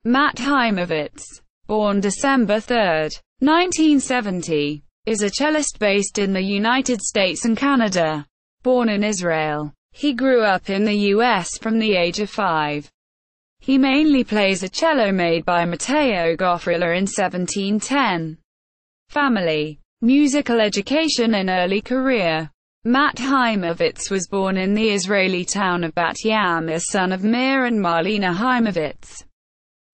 Matt Haimovitz, born December 3, 1970, is a cellist based in the United States and Canada. Born in Israel, he grew up in the U.S. from the age of 5. He mainly plays a cello made by Matteo Goffriller in 1710. Family, musical education and early career. Matt Haimovitz was born in the Israeli town of Bat Yam as son of Mir and Marlena Haimovitz,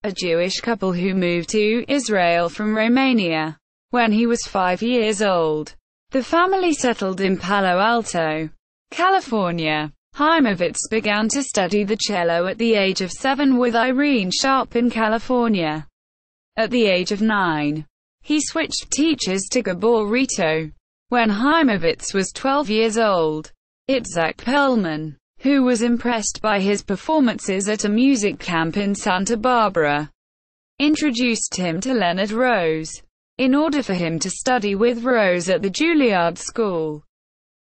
a Jewish couple who moved to Israel from Romania. When he was 5 years old, the family settled in Palo Alto, California. Haimovitz began to study the cello at the age of 7 with Irene Sharp in California. At the age of 9, he switched teachers to Gabor Rito. When Haimovitz was 12 years old, Itzhak Perlman, who was impressed by his performances at a music camp in Santa Barbara, introduced him to Leonard Rose, in order for him to study with Rose at the Juilliard School.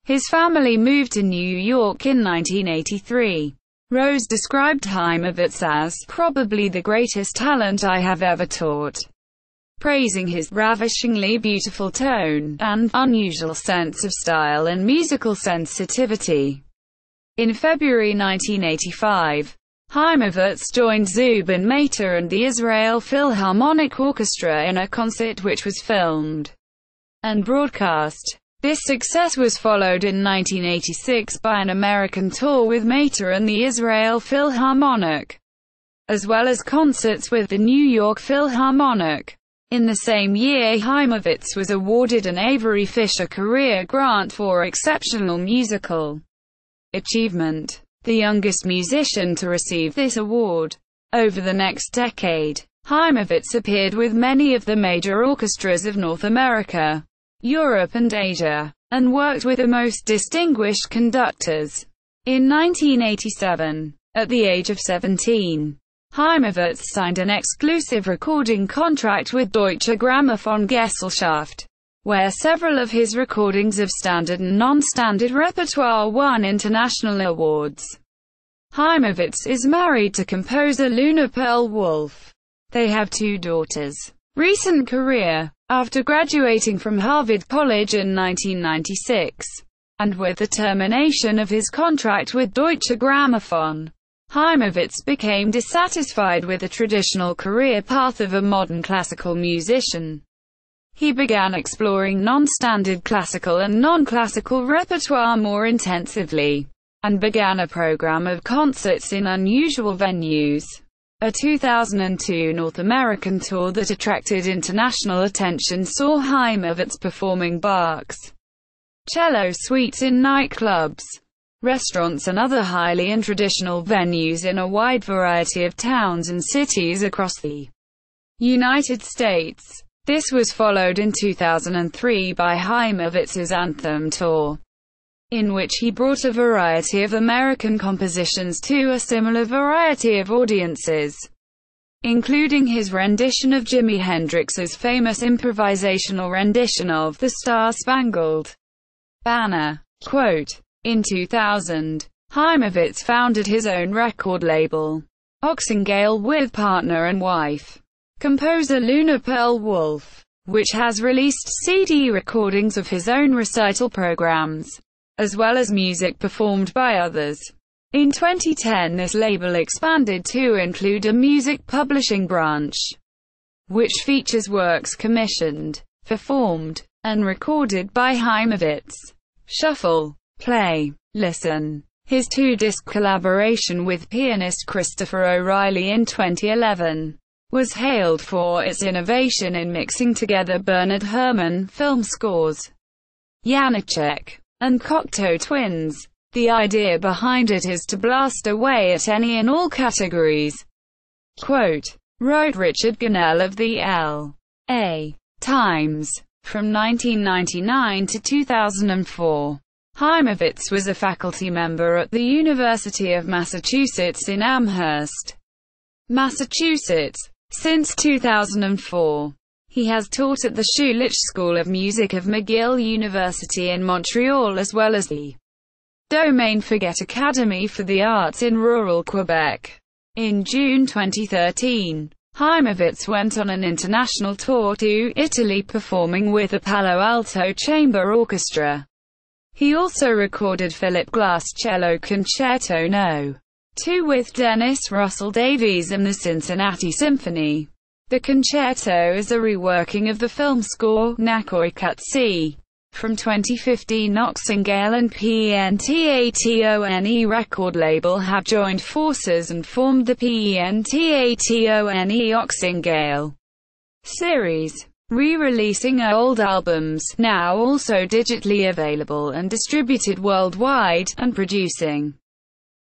His family moved to New York in 1983. Rose described Haimovitz as, "probably the greatest talent I have ever taught," praising his ravishingly beautiful tone and unusual sense of style and musical sensitivity. In February 1985, Haimovitz joined Zubin Mehta and the Israel Philharmonic Orchestra in a concert which was filmed and broadcast. This success was followed in 1986 by an American tour with Mehta and the Israel Philharmonic, as well as concerts with the New York Philharmonic. In the same year, Haimovitz was awarded an Avery Fisher Career Grant for exceptional musical achievement, the youngest musician to receive this award. Over the next decade, Haimovitz appeared with many of the major orchestras of North America, Europe and Asia, and worked with the most distinguished conductors. In 1987, at the age of 17, Haimovitz signed an exclusive recording contract with Deutsche Grammophon Gesellschaft, where several of his recordings of standard and non-standard repertoire won international awards. Haimovitz is married to composer Luna Pearl-Wolf. They have 2 daughters. Recent career. After graduating from Harvard College in 1996, and with the termination of his contract with Deutsche Grammophon, Haimovitz became dissatisfied with the traditional career path of a modern classical musician. He began exploring non-standard classical and non-classical repertoire more intensively, and began a program of concerts in unusual venues. A 2002 North American tour that attracted international attention saw Haimovitz performing Bach's cello suites in nightclubs, restaurants and other highly and traditional venues in a wide variety of towns and cities across the United States. This was followed in 2003 by Haimovitz's Anthem Tour, in which he brought a variety of American compositions to a similar variety of audiences, including his rendition of Jimi Hendrix's famous improvisational rendition of The Star-Spangled Banner. Quote, in 2000, Haimovitz founded his own record label, Oxingale, with partner and wife, composer Luna Pearl-Wolf, which has released CD recordings of his own recital programs, as well as music performed by others. In 2010 this label expanded to include a music publishing branch, which features works commissioned, performed, and recorded by Haimovitz. Shuffle, Play, Listen. His 2-disc collaboration with pianist Christopher O'Reilly in 2011 was hailed for its innovation in mixing together Bernard Herrmann film scores, Janacek, and Cocteau Twins. The idea behind it is to blast away at any and all categories. Quote, wrote Richard Gunnell of the L.A. Times. From 1999 to 2004, Haimovitz was a faculty member at the University of Massachusetts in Amherst, Massachusetts. Since 2004, he has taught at the Schulich School of Music of McGill University in Montreal as well as the Domaine Forget Academy for the Arts in rural Quebec. In June 2013, Haimovitz went on an international tour to Italy performing with the Palo Alto Chamber Orchestra. He also recorded Philip Glass Cello Concerto No. 2 with Dennis Russell Davies and the Cincinnati Symphony. The concerto is a reworking of the film score, Nakoi Kutsi. From 2015, Oxingale and Pentatone record label have joined forces and formed the Pentatone Oxingale series, re-releasing old albums, now also digitally available and distributed worldwide, and producing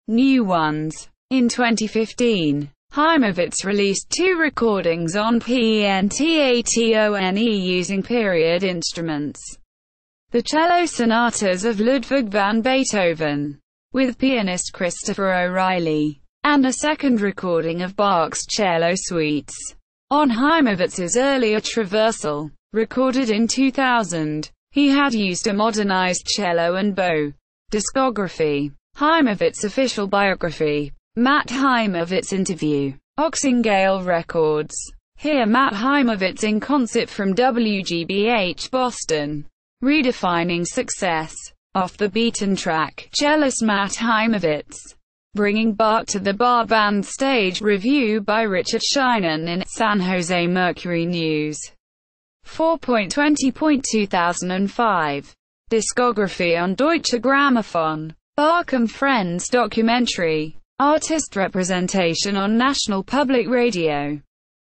new ones. In 2015, Haimovitz released 2 recordings on Pentatone using period instruments. The Cello Sonatas of Ludwig van Beethoven, with pianist Christopher O'Reilly, and a second recording of Bach's Cello Suites. On Haimovitz's earlier Traversal, recorded in 2000, he had used a modernized cello and bow. Discography. Haimovitz official biography. Matt Haimovitz interview. Oxingale Records. Here Matt Haimovitz in concert from WGBH Boston. Redefining success. Off the beaten track, cellist Matt Haimovitz. Bringing Bach to the bar band stage. Review by Richard Sheinin in San Jose Mercury News. 4.20.2005. Discography on Deutsche Grammophon. Bach and Friends documentary. Artist representation on National Public Radio.